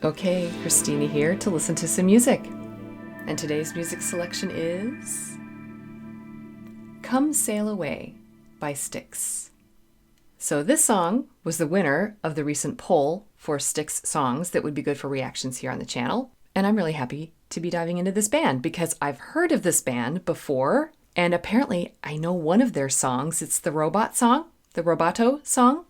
Okay, Christina here to listen to some music. And today's music selection is Come Sail Away by Styx. So this song was the winner of the recent poll for Styx songs that would be good for reactions here on the channel. And I'm really happy to be diving into this band because I've heard of this band before. And apparently I know one of their songs. It's the robot song, the Roboto song.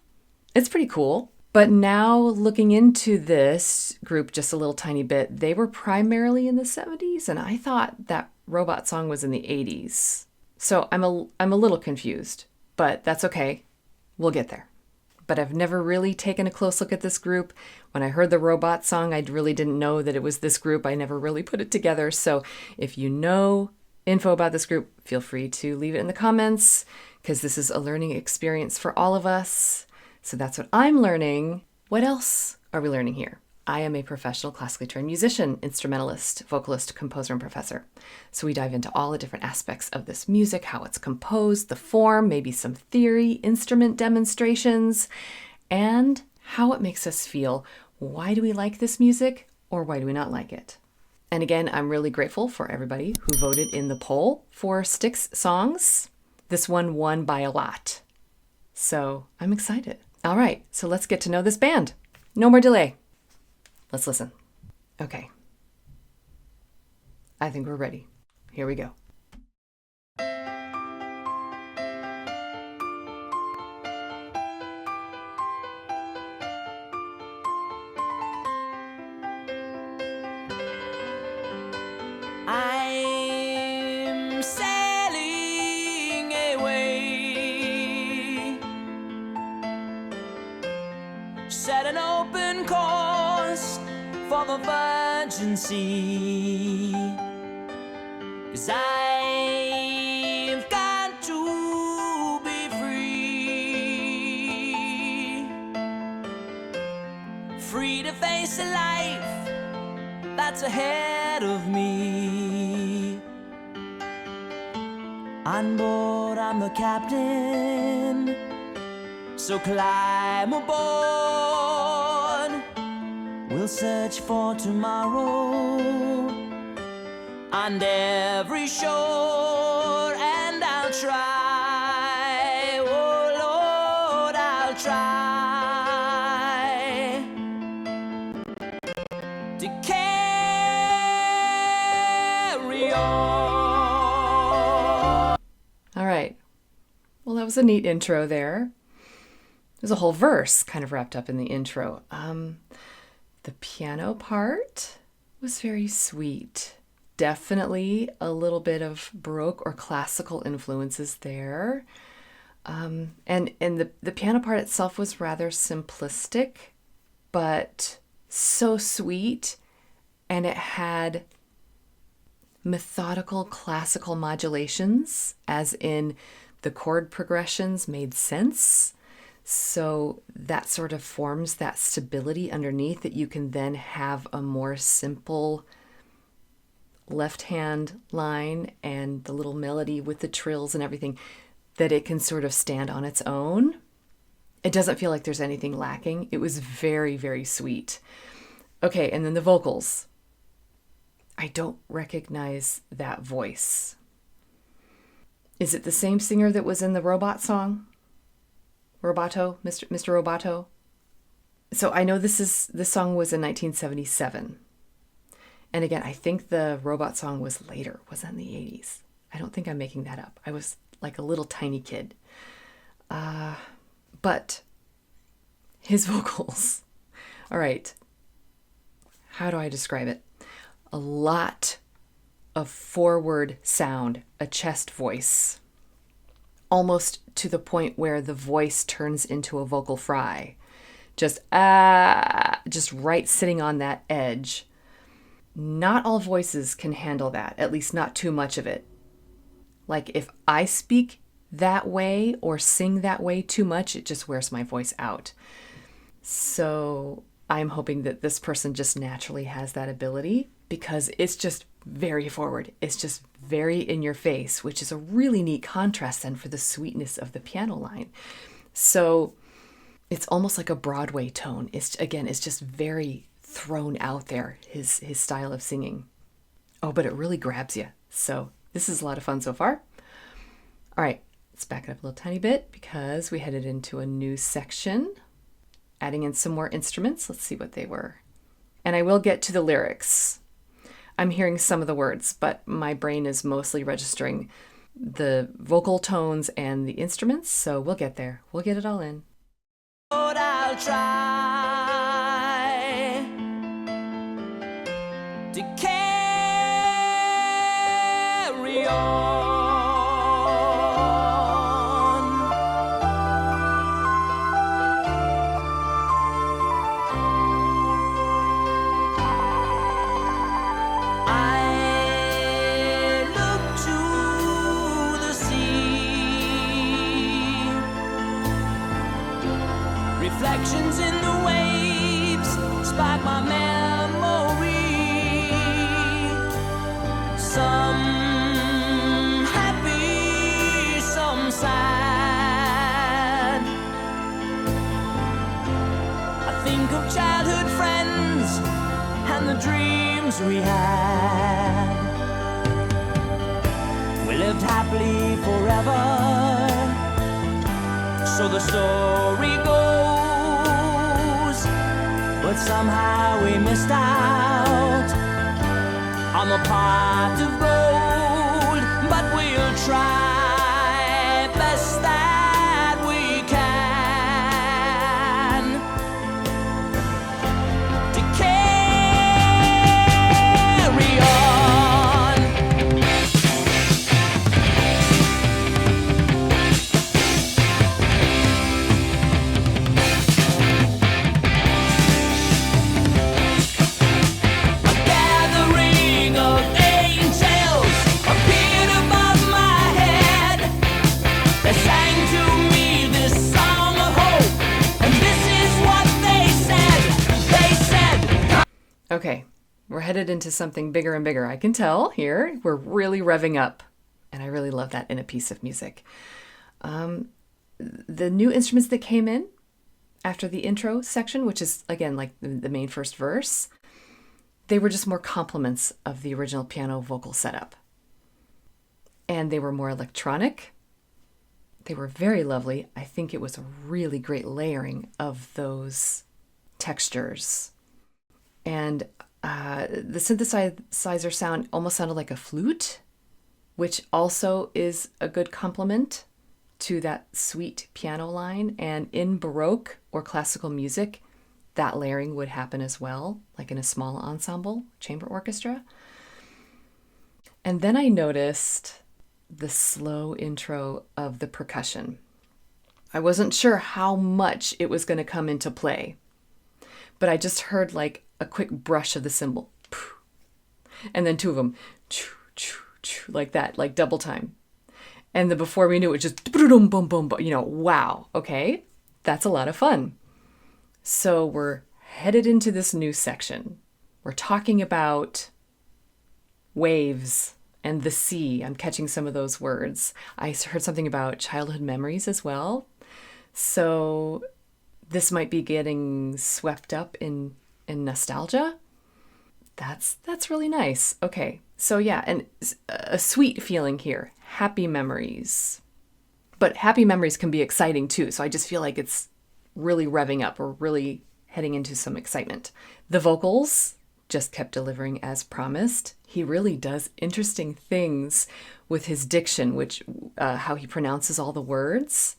It's pretty cool. But now looking into this group just a little tiny bit, they were primarily in the 70s, and I thought that robot song was in the 80s. So I'm a little confused, but that's okay. We'll get there. But I've never really taken a close look at this group. When I heard the robot song, I really didn't know that it was this group. I never really put it together. So if you know info about this group, feel free to leave it in the comments because this is a learning experience for all of us. So that's what I'm learning. What else are we learning here? I am a professional classically trained musician, instrumentalist, vocalist, composer, and professor. So we dive into all the different aspects of this music, how it's composed, the form, maybe some theory, instrument demonstrations, and how it makes us feel. Why do we like this music or why do we not like it? And again, I'm really grateful for everybody who voted in the poll for Styx songs. This one won by a lot. So I'm excited. All right, so let's get to know this band. No more delay. Let's listen. Okay. I think we're ready. Here we go. I'm sailing away, set an open course for the virgin sea, 'cause I've got to be free to face a life that's ahead of me. On board, I'm the captain, so climb aboard. We'll search for tomorrow on every shore, and I'll try, oh Lord, I'll try to carry on. All right. Well, that was a neat intro there. There's a whole verse kind of wrapped up in the intro. The piano part was very sweet. Definitely a little bit of Baroque or classical influences there. And the piano part itself was rather simplistic, but so sweet. And it had methodical classical modulations, as in the chord progressions made sense. So that sort of forms that stability underneath that you can then have a more simple left hand line and the little melody with the trills and everything, that it can sort of stand on its own. It doesn't feel like there's anything lacking. It was very, very sweet. Okay, and then the vocals. I don't recognize that voice. Is it the same singer that was in the robot song? Roboto, Mr. Roboto. So I know this song was in 1977. And again, I think the robot song was later, was in the 80s. I don't think I'm making that up. I was like a little tiny kid. But his vocals. All right. How do I describe it? A lot of forward sound, a chest voice. Almost to the point where the voice turns into a vocal fry. Just right sitting on that edge. Not all voices can handle that, at least not too much of it. Like if I speak that way or sing that way too much, it just wears my voice out. So I'm hoping that this person just naturally has that ability because it's just very forward. It's just very in your face, which is a really neat contrast then for the sweetness of the piano line. So it's almost like a Broadway tone. It's just very thrown out there, his style of singing. Oh, but it really grabs you. So this is a lot of fun so far. All right, let's back it up a little tiny bit because we headed into a new section, adding in some more instruments. Let's see what they were. And I will get to the lyrics. I'm hearing some of the words, but my brain is mostly registering the vocal tones and the instruments, so we'll get there. We'll get it all in. Lord, I'll try to carry on. I look to the sea, reflections in the waves spark my memory. Some happy, some sad. I think of childhood friends and the dreams we had. We lived happily forever, so the story goes. But somehow we missed out on the pot of gold. But we'll try best that we can to carry on. A gathering of angels appeared above my head. They sang to me this song of hope, and this is what they said. They said, Okay, we're headed into something bigger and bigger. I can tell here. We're really revving up. And I really love that in a piece of music. The new instruments that came in after the intro section, which is, again, like the main first verse, they were just more complements of the original piano vocal setup. And they were more electronic. They were very lovely. I think it was a really great layering of those textures. And the synthesizer sound almost sounded like a flute, which also is a good complement to that sweet piano line. And in Baroque or classical music, that layering would happen as well, like in a small ensemble, chamber orchestra. And then I noticed the slow intro of the percussion. I wasn't sure how much it was going to come into play, but I just heard like a quick brush of the cymbal, and then two of them, like that, like double time. And then before we knew it, just boom, boom, boom, wow, okay, that's a lot of fun. So we're headed into this new section. We're talking about waves and the sea. I'm catching some of those words. I heard something about childhood memories as well. So this might be getting swept up in nostalgia. That's really nice. Okay, so yeah, and a sweet feeling here. Happy memories. But happy memories can be exciting too. So I just feel like it's really revving up. We're really heading into some excitement. The vocals just kept delivering as promised. He really does interesting things with his diction, which how he pronounces all the words.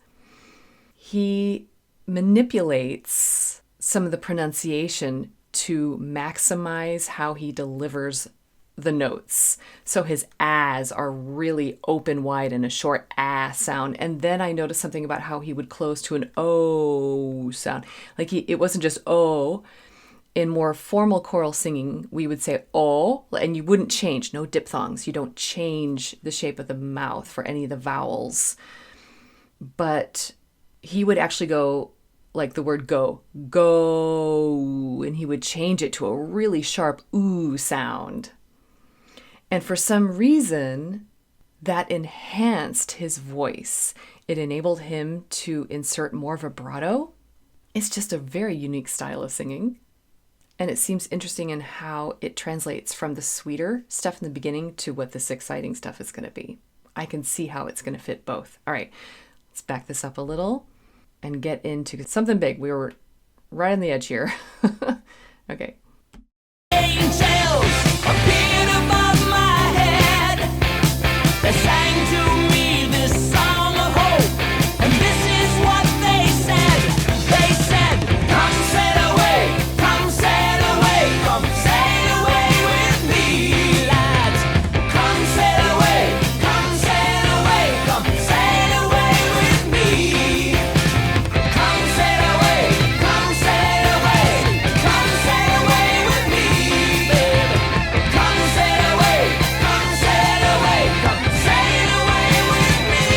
He manipulates some of the pronunciation to maximize how he delivers the notes. So his ahs are really open wide and a short ah sound. And then I noticed something about how he would close to an o sound. Like it wasn't just o. In more formal choral singing, we would say o, and you wouldn't change, no diphthongs. You don't change the shape of the mouth for any of the vowels. But he would actually go like the word go, and he would change it to a really sharp ooh sound. And for some reason, that enhanced his voice. It enabled him to insert more vibrato. It's just a very unique style of singing. And it seems interesting in how it translates from the sweeter stuff in the beginning to what this exciting stuff is going to be. I can see how it's going to fit both. All right, let's back this up a little and get into something big. We were right on the edge here. Okay. Angels appeared above my head. They sang to me this song of hope, and this is what they said. They said, come sail away, come sail away, come sail away with me, lads. Come sail away, come sail away, come sail away with me. Come sail away, come sail away, come sail away with me, baby. Come sail away, come sail away, come sail away with me.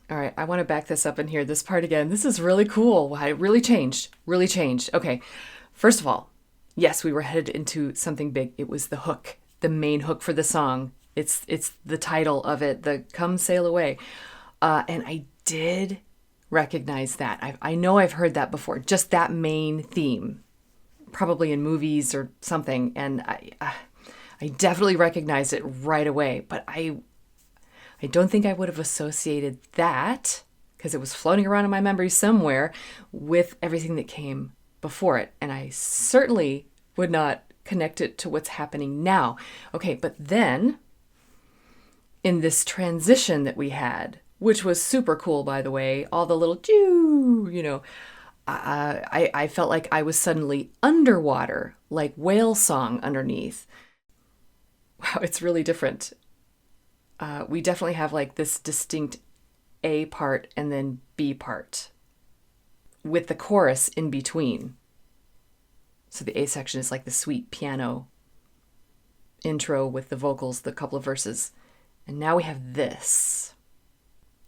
All right, I want to back this up and hear this part again. This is really cool. Wow, it really changed. Really changed. Okay, first of all, yes, we were headed into something big. It was the hook, the main hook for the song. It's the title of it, the Come Sail Away. And I did recognize that. I know I've heard that before, just that main theme, probably in movies or something. And I definitely recognized it right away, but I don't think I would have associated that, because it was floating around in my memory somewhere, with everything that came before it. And I certainly would not connect it to what's happening now. Okay, but then in this transition that we had, which was super cool, by the way, all the little choo, I felt like I was suddenly underwater, like whale song underneath. Wow, it's really different. We definitely have like this distinct A part and then B part with the chorus in between. So the A section is like the sweet piano intro with the vocals, the couple of verses. And now we have this.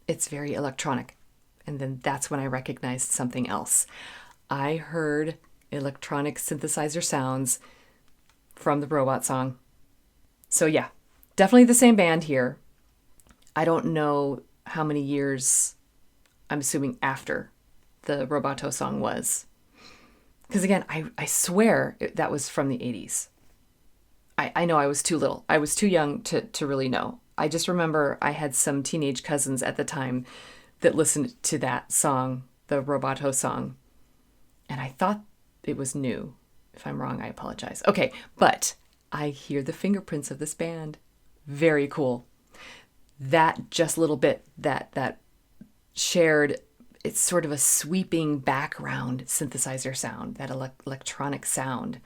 It's very electronic. And then that's when I recognized something else. I heard electronic synthesizer sounds from the robot song. So yeah, definitely the same band here. I don't know how many years, I'm assuming, after the Roboto song was. Because again, I swear that was from the 80s. I know I was too little. I was too young to really know. I just remember I had some teenage cousins at the time that listened to that song, the Roboto song. And I thought it was new. If I'm wrong, I apologize. Okay, but I hear the fingerprints of this band. Very cool. That just little bit, that shared, it's sort of a sweeping background synthesizer sound, that electronic sound.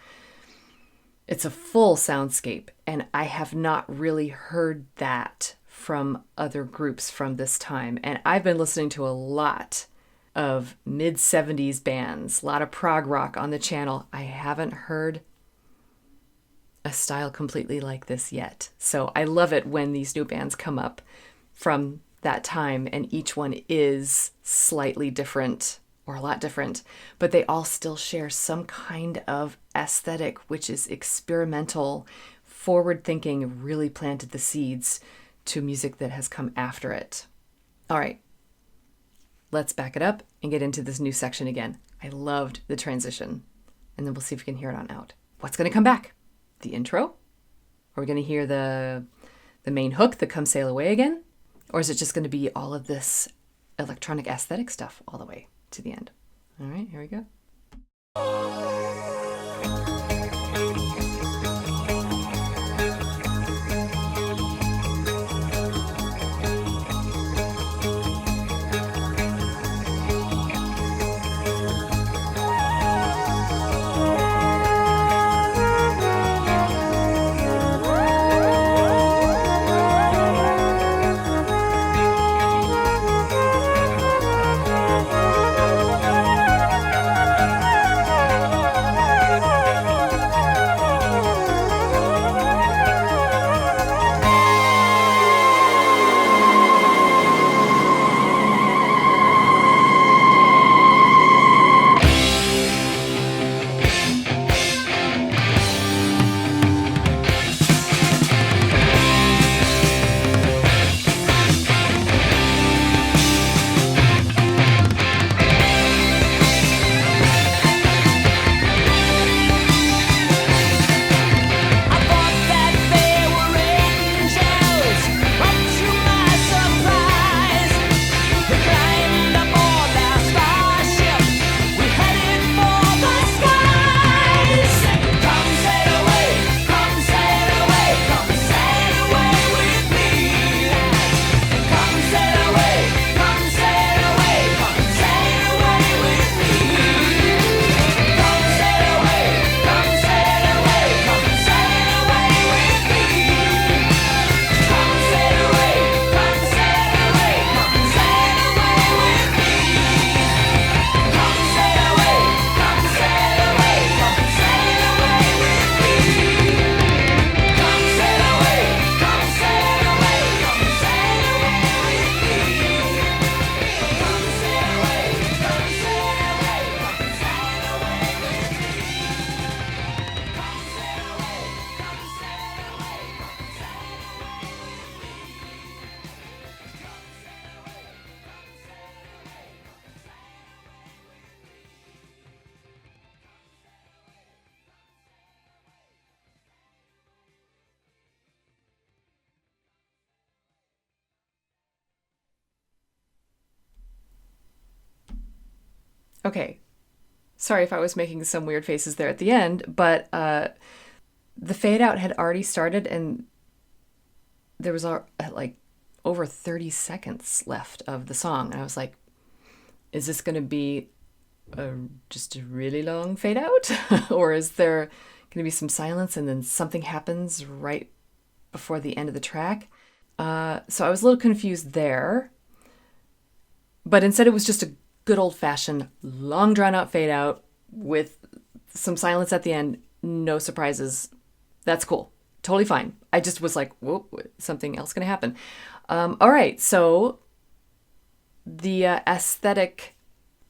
It's a full soundscape, and I have not really heard that from other groups from this time. And I've been listening to a lot of mid-70s bands, a lot of prog rock on the channel. I haven't heard a style completely like this yet. So I love it when these new bands come up from that time and each one is slightly different or a lot different, but they all still share some kind of aesthetic, which is experimental, forward thinking, really planted the seeds to music that has come after it. All right, let's back it up and get into this new section again. I loved the transition, and then we'll see if we can hear it on out. What's going to come back? The intro? Are we going to hear the main hook, the Come Sail Away again? Or is it just going to be all of this electronic aesthetic stuff all the way to the end? All right, here we go. Okay, sorry if I was making some weird faces there at the end, but the fade out had already started and there was like over 30 seconds left of the song. And I was like, is this going to be just a really long fade out? Or is there going to be some silence and then something happens right before the end of the track? So I was a little confused there. But instead it was just a good old-fashioned, long drawn-out fade out with some silence at the end. No surprises. That's cool. Totally fine. I just was like, whoa, something else going to happen. All right, so the aesthetic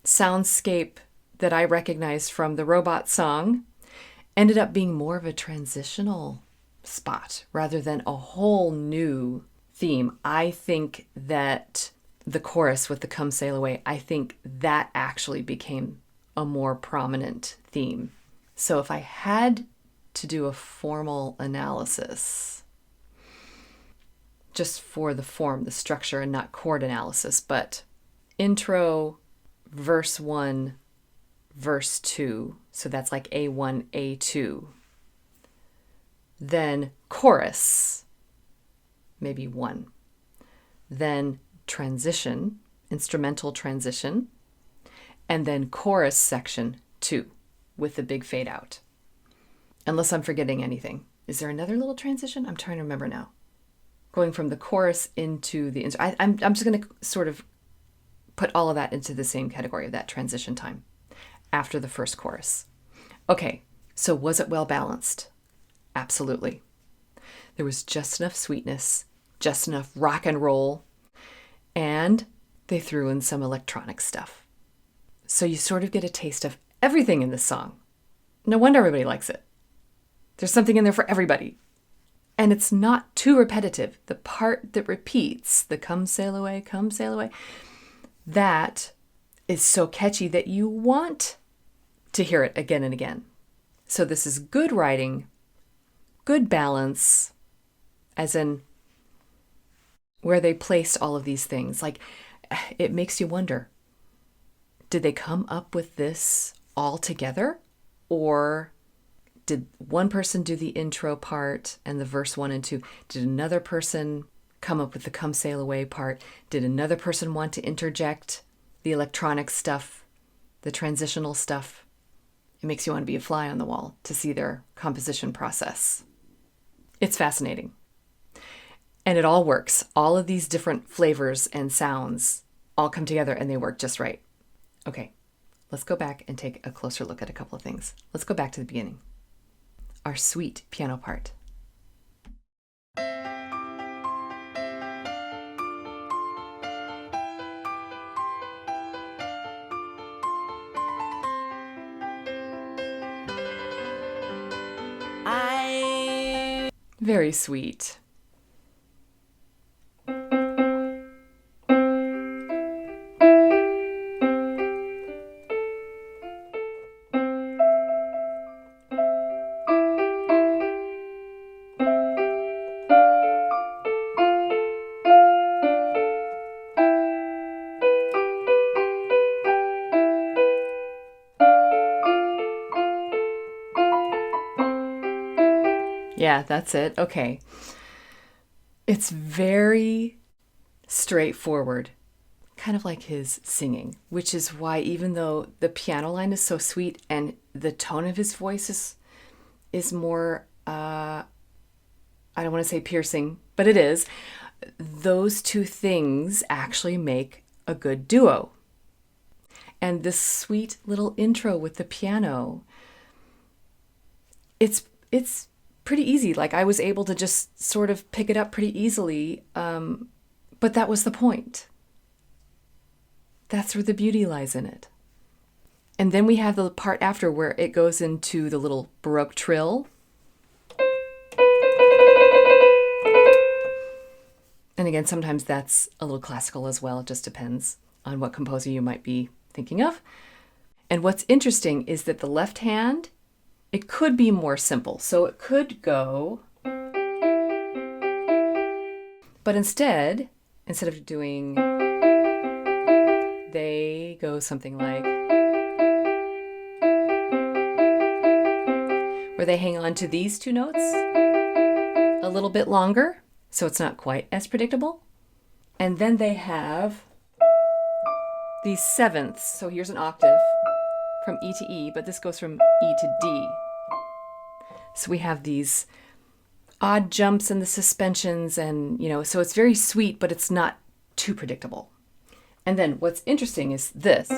soundscape that I recognized from the robot song ended up being more of a transitional spot rather than a whole new theme. I think that the chorus with the Come Sail Away, I think that actually became a more prominent theme. So if I had to do a formal analysis, just for the form, the structure, and not chord analysis, but intro, verse 1, verse 2, so that's like A1, A2. Then chorus, maybe 1. Then transition, instrumental transition, and then chorus section 2 with the big fade out. Unless I'm forgetting anything. Is there another little transition? I'm trying to remember now. Going from the chorus into the... I'm just going to sort of put all of that into the same category of that transition time after the first chorus. Okay, so was it well balanced? Absolutely. There was just enough sweetness, just enough rock and roll, and they threw in some electronic stuff. So you sort of get a taste of everything in this song. No wonder everybody likes it. There's something in there for everybody. And it's not too repetitive. The part that repeats, the come sail away, that is so catchy that you want to hear it again and again. So this is good writing, good balance, as in where they placed all of these things. Like, it makes you wonder, did they come up with this all together? Or did one person do the intro part and the verse 1 and 2? Did another person come up with the come sail away part? Did another person want to interject the electronic stuff, the transitional stuff? It makes you want to be a fly on the wall to see their composition process. It's fascinating. And it all works. All of these different flavors and sounds all come together and they work just right. Okay, let's go back and take a closer look at a couple of things. Let's go back to the beginning. Our sweet piano part. Very sweet. Yeah, that's it. Okay. It's very straightforward, kind of like his singing, which is why even though the piano line is so sweet and the tone of his voice is more, I don't want to say piercing, but it is, those two things actually make a good duo. And this sweet little intro with the piano, it's pretty easy. Like, I was able to just sort of pick it up pretty easily. But that was the point. That's where the beauty lies in it. And then we have the part after where it goes into the little Baroque trill. And again, sometimes that's a little classical as well. It just depends on what composer you might be thinking of. And what's interesting is that the left hand, it could be more simple. So it could go, but instead of doing, they go something like, where they hang on to these two notes a little bit longer, so it's not quite as predictable. And then they have these sevenths. So here's an octave from E to E, but this goes from E to D. So we have these odd jumps in the suspensions, and so it's very sweet, but it's not too predictable. And then what's interesting is this.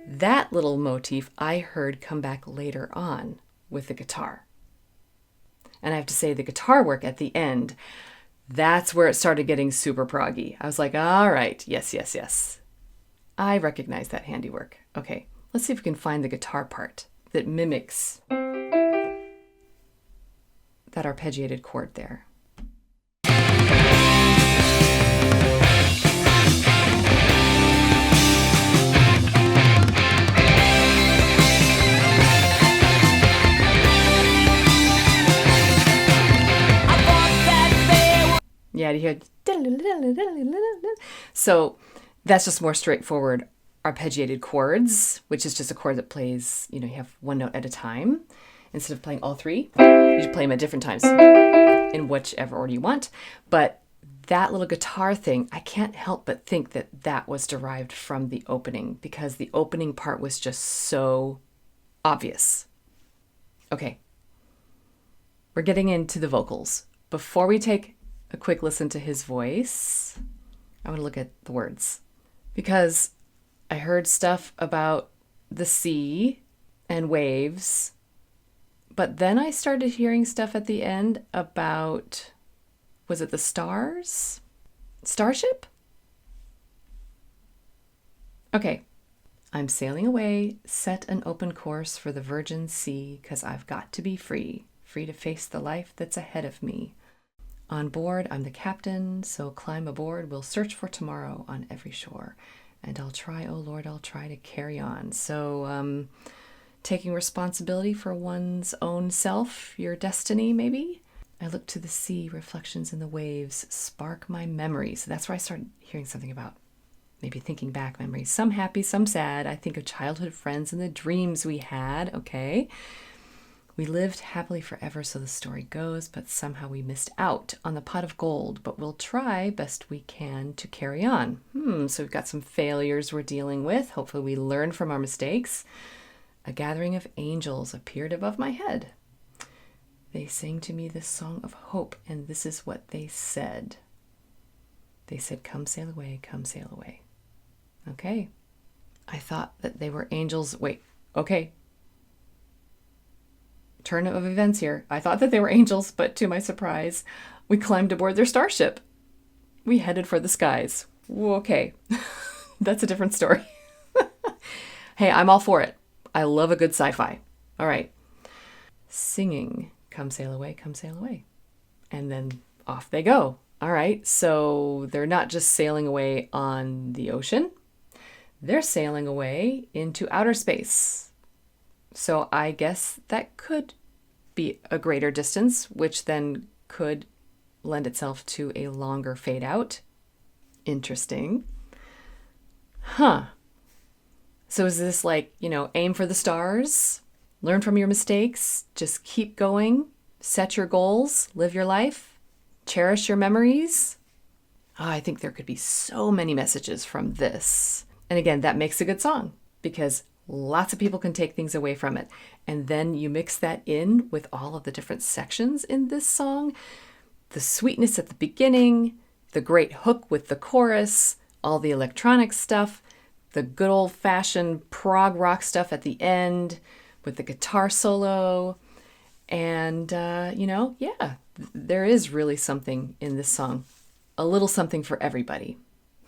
That little motif I heard come back later on with the guitar. And I have to say, the guitar work at the end, that's where it started getting super proggy. I was like, all right, yes. I recognize that handiwork. Okay, let's see if we can find the guitar part that mimics that arpeggiated chord there. Yeah, you hear. So that's just more straightforward arpeggiated chords, which is just a chord that plays, you have one note at a time. Instead of playing all three, you just play them at different times in whichever order you want. But that little guitar thing, I can't help but think that that was derived from the opening, because the opening part was just so obvious. Okay, we're getting into the vocals. Before we take a quick listen to his voice, I want to look at the words, because I heard stuff about the sea and waves, but then I started hearing stuff at the end about, was it the stars? Starship? Okay. I'm sailing away, set an open course for the virgin sea, 'cause I've got to be free to face the life that's ahead of me. On board, I'm the captain, so climb aboard. We'll search for tomorrow on every shore. And I'll try, oh Lord, I'll try to carry on. So, taking responsibility for one's own self, your destiny, maybe? I look to the sea, reflections in the waves, spark my memories. So that's where I started hearing something about maybe thinking back memories. Some happy, some sad. I think of childhood friends and the dreams we had. Okay. We lived happily forever, so the story goes, but somehow we missed out on the pot of gold, but we'll try best we can to carry on. So we've got some failures we're dealing with. Hopefully we learn from our mistakes. A gathering of angels appeared above my head. They sang to me this song of hope, and this is what they said. They said, come sail away, come sail away. Okay. I thought that they were angels. Wait, okay. Turn of events here. I thought that they were angels, but to my surprise, we climbed aboard their starship. We headed for the skies. Okay. That's a different story. Hey, I'm all for it. I love a good sci-fi. All right. Singing, come sail away, come sail away. And then off they go. All right. So they're not just sailing away on the ocean. They're sailing away into outer space. So I guess that could be a greater distance, which then could lend itself to a longer fade out. Interesting. Huh. So is this like, aim for the stars, learn from your mistakes, just keep going, set your goals, live your life, cherish your memories? Oh, I think there could be so many messages from this. And again, that makes a good song, because lots of people can take things away from it. And then you mix that in with all of the different sections in this song. The sweetness at the beginning, the great hook with the chorus, all the electronic stuff, the good old-fashioned prog rock stuff at the end with the guitar solo. And, there is really something in this song. A little something for everybody.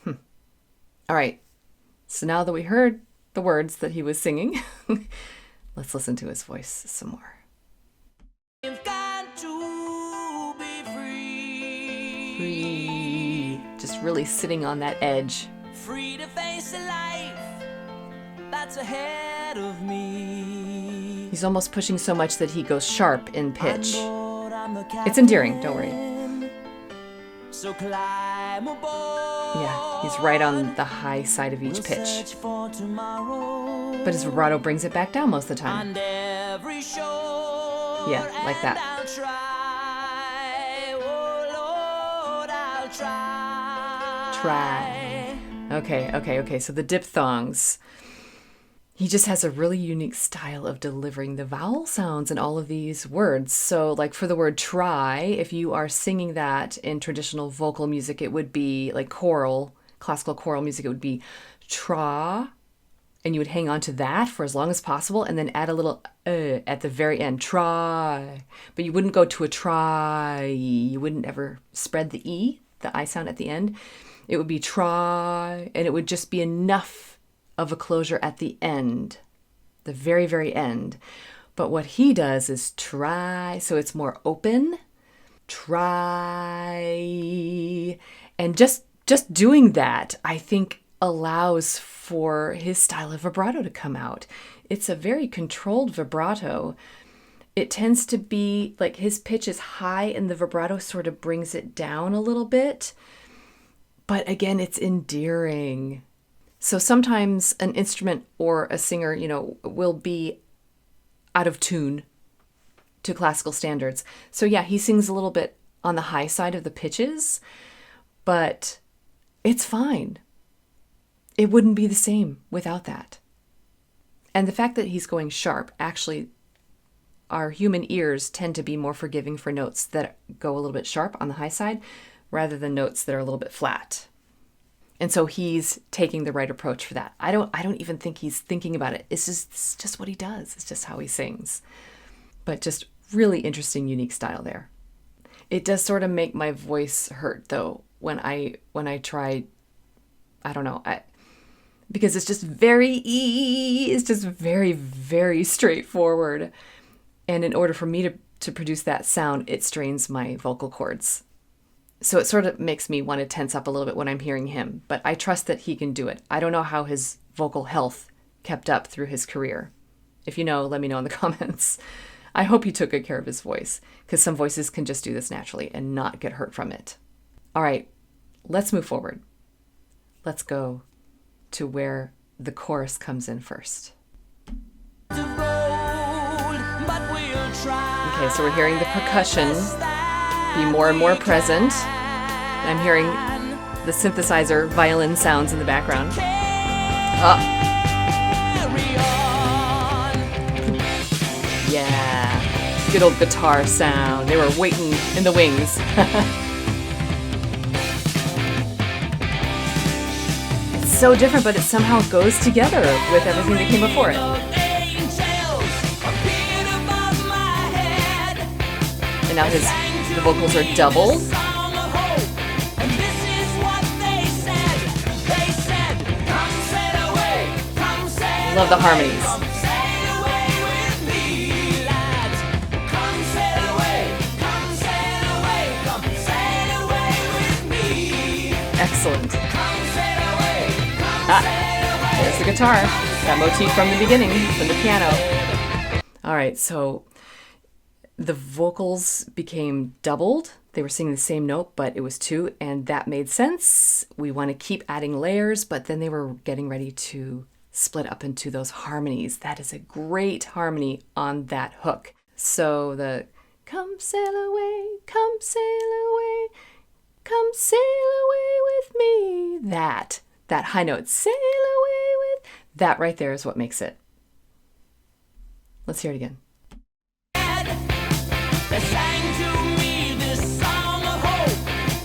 All right. So now that we heard the words that he was singing, let's listen to his voice some more. You've got to be Free. Just really sitting on that edge. free to face a life that's ahead of me. He's almost pushing so much that he goes sharp in pitch. On board, I'm the It's endearing, don't worry. captain, so climb aboard. Yeah, he's right on the high side of each We'll pitch. search for tomorrow But his vibrato brings it back down most of the time. on every shore. Yeah, like that. I'll try, oh Lord, I'll try. Okay. So the diphthongs. He just has a really unique style of delivering the vowel sounds in all of these words. So, like for the word try, if you are singing that in traditional vocal music, it would be like choral, classical choral music, it would be tra, and you would hang on to that for as long as possible and then add a little at the very end, try. But you wouldn't go to a try. You wouldn't ever spread the E, the I sound at the end. It would be try, and it would just be enough of a closure at the end, the very, very end. But what he does is try, so it's more open, try. And just doing that, I think, allows for his style of vibrato to come out. It's a very controlled vibrato. It tends to be like his pitch is high and the vibrato sort of brings it down a little bit. But again, it's endearing. So sometimes an instrument or a singer, will be out of tune to classical standards. So yeah, he sings a little bit on the high side of the pitches, but it's fine. It wouldn't be the same without that. And the fact that he's going sharp, actually, our human ears tend to be more forgiving for notes that go a little bit sharp on the high side rather than notes that are a little bit flat. And so he's taking the right approach for that. I don't even think he's thinking about it. It's just what he does. It's just how he sings. But just really interesting, unique style there. It does sort of make my voice hurt though when I try. I don't know. Because it's just it's just very, very straightforward. And in order for me to produce that sound, it strains my vocal cords. So it sort of makes me want to tense up a little bit when I'm hearing him, but I trust that he can do it. I don't know how his vocal health kept up through his career. If you know, let me know in the comments. I hope he took good care of his voice, because some voices can just do this naturally and not get hurt from it. All right, let's move forward. Let's go to where the chorus comes in first. Okay, so we're hearing the percussion be more and more present. I'm hearing the synthesizer violin sounds in the background. Yeah, good old guitar sound. They were waiting in the wings. It's so different, but it somehow goes together with everything that came before it. And now the vocals are doubled. Love the harmonies. Excellent. There's the guitar. That motif from the beginning, from the piano. All right, so the vocals became doubled. They were singing the same note, but it was two, and that made sense. We want to keep adding layers, but then they were getting ready to split up into those harmonies. That is a great harmony on that hook. So the come sail away, come sail away, come sail away with me. That high note, sail away with, that right there is what makes it. Let's hear it again. They sang to me this song of hope,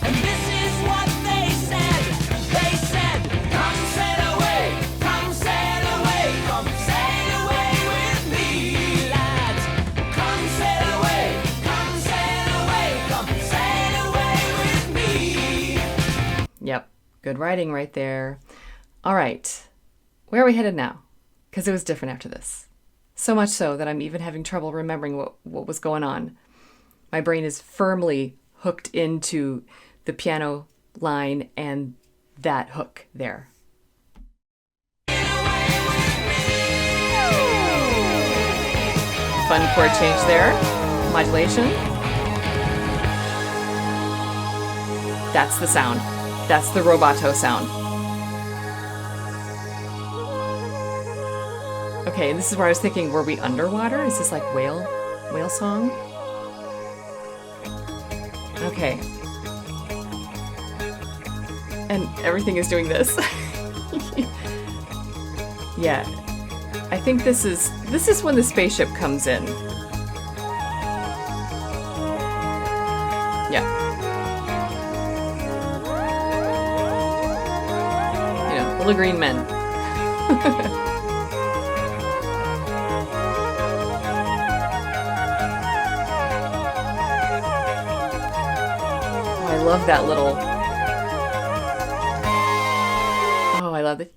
and this is what they said. They said, come sail away, come sail away, come sail away with me, lads. Come sail away, come sail away, come sail away with me. Yep, good writing right there. All right, where are we headed now? Because it was different after this. So much so that I'm even having trouble remembering what was going on. My brain is firmly hooked into the piano line and that hook there. Fun chord change there. Modulation. That's the sound. That's the rubato sound. Okay, and this is where I was thinking, were we underwater? Is this like whale song? Okay. And everything is doing this. Yeah. I think this is when the spaceship comes in. Yeah. You know, little green men. I love that little. Oh, I love it.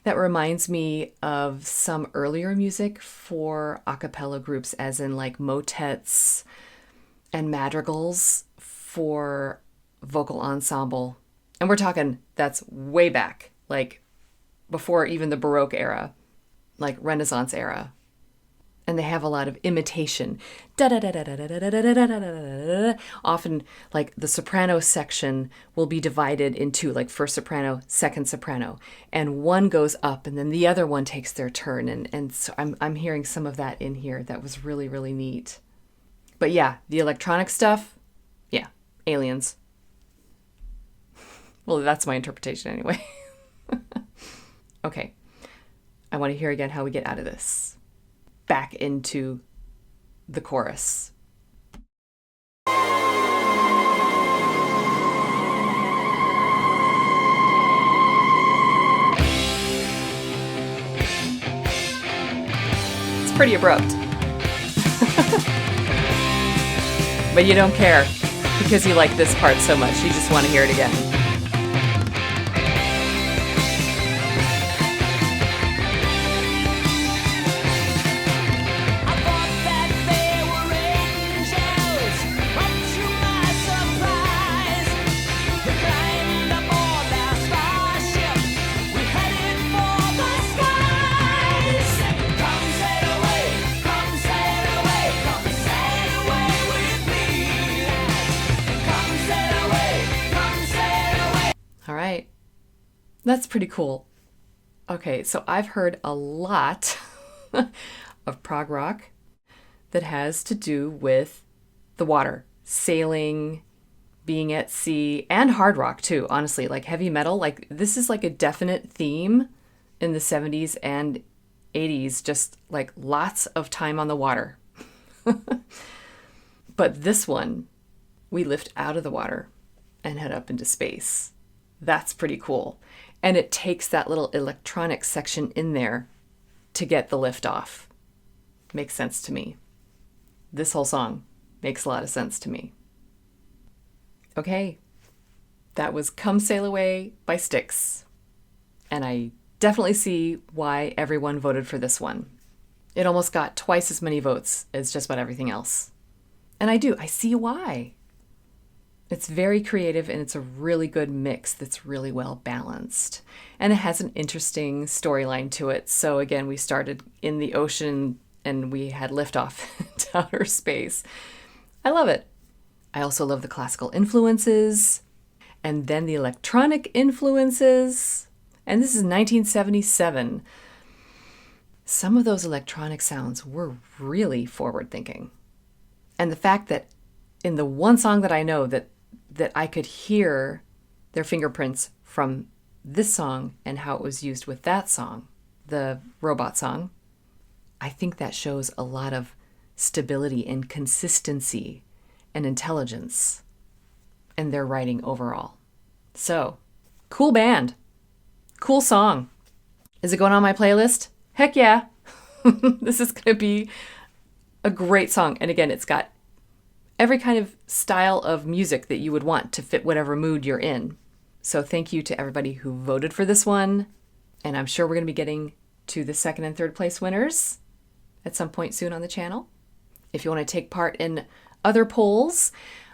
That reminds me of some earlier music for a cappella groups, as in like motets and madrigals for vocal ensemble. And we're talking, that's way back, like before even the Baroque era, like Renaissance era. And they have a lot of imitation. Often, like the soprano section will be divided into like first soprano, second soprano, and one goes up, and then the other one takes their turn. And so I'm hearing some of that in here. That was really, really neat. But yeah, the electronic stuff, yeah, aliens. Well, that's my interpretation anyway. Okay, I want to hear again how we get out of this. Back into the chorus. It's pretty abrupt. But you don't care because you like this part so much. You just want to hear it again. All right. That's pretty cool. Okay, so I've heard a lot of prog rock that has to do with the water, sailing, being at sea, and hard rock too, honestly, like heavy metal. Like this is like a definite theme in the 70s and 80s, just like lots of time on the water. But this one, we lift out of the water and head up into space. That's pretty cool. And it takes that little electronic section in there to get the lift off. Makes sense to me. This whole song makes a lot of sense to me. Okay, that was Come Sail Away by Styx. And I definitely see why everyone voted for this one. It almost got twice as many votes as just about everything else. And I see why. It's very creative and it's a really good mix that's really well balanced. And it has an interesting storyline to it. So again, we started in the ocean and we had liftoff to outer space. I love it. I also love the classical influences and then the electronic influences. And this is 1977. Some of those electronic sounds were really forward-thinking. And the fact that in the one song that I know that I could hear their fingerprints from this song and how it was used with that song, the robot song, I think that shows a lot of stability and consistency and intelligence in their writing overall. So, cool band. Cool song. Is it going on my playlist? Heck yeah. This is going to be a great song. And again, it's got every kind of style of music that you would want to fit whatever mood you're in. So thank you to everybody who voted for this one. And I'm sure we're going to be getting to the second and third place winners at some point soon on the channel. If you want to take part in other polls,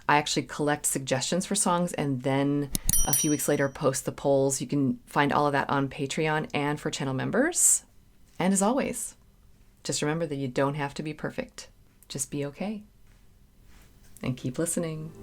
I actually collect suggestions for songs and then a few weeks later post the polls. You can find all of that on Patreon and for channel members. And as always, just remember that you don't have to be perfect. Just be okay. And keep listening.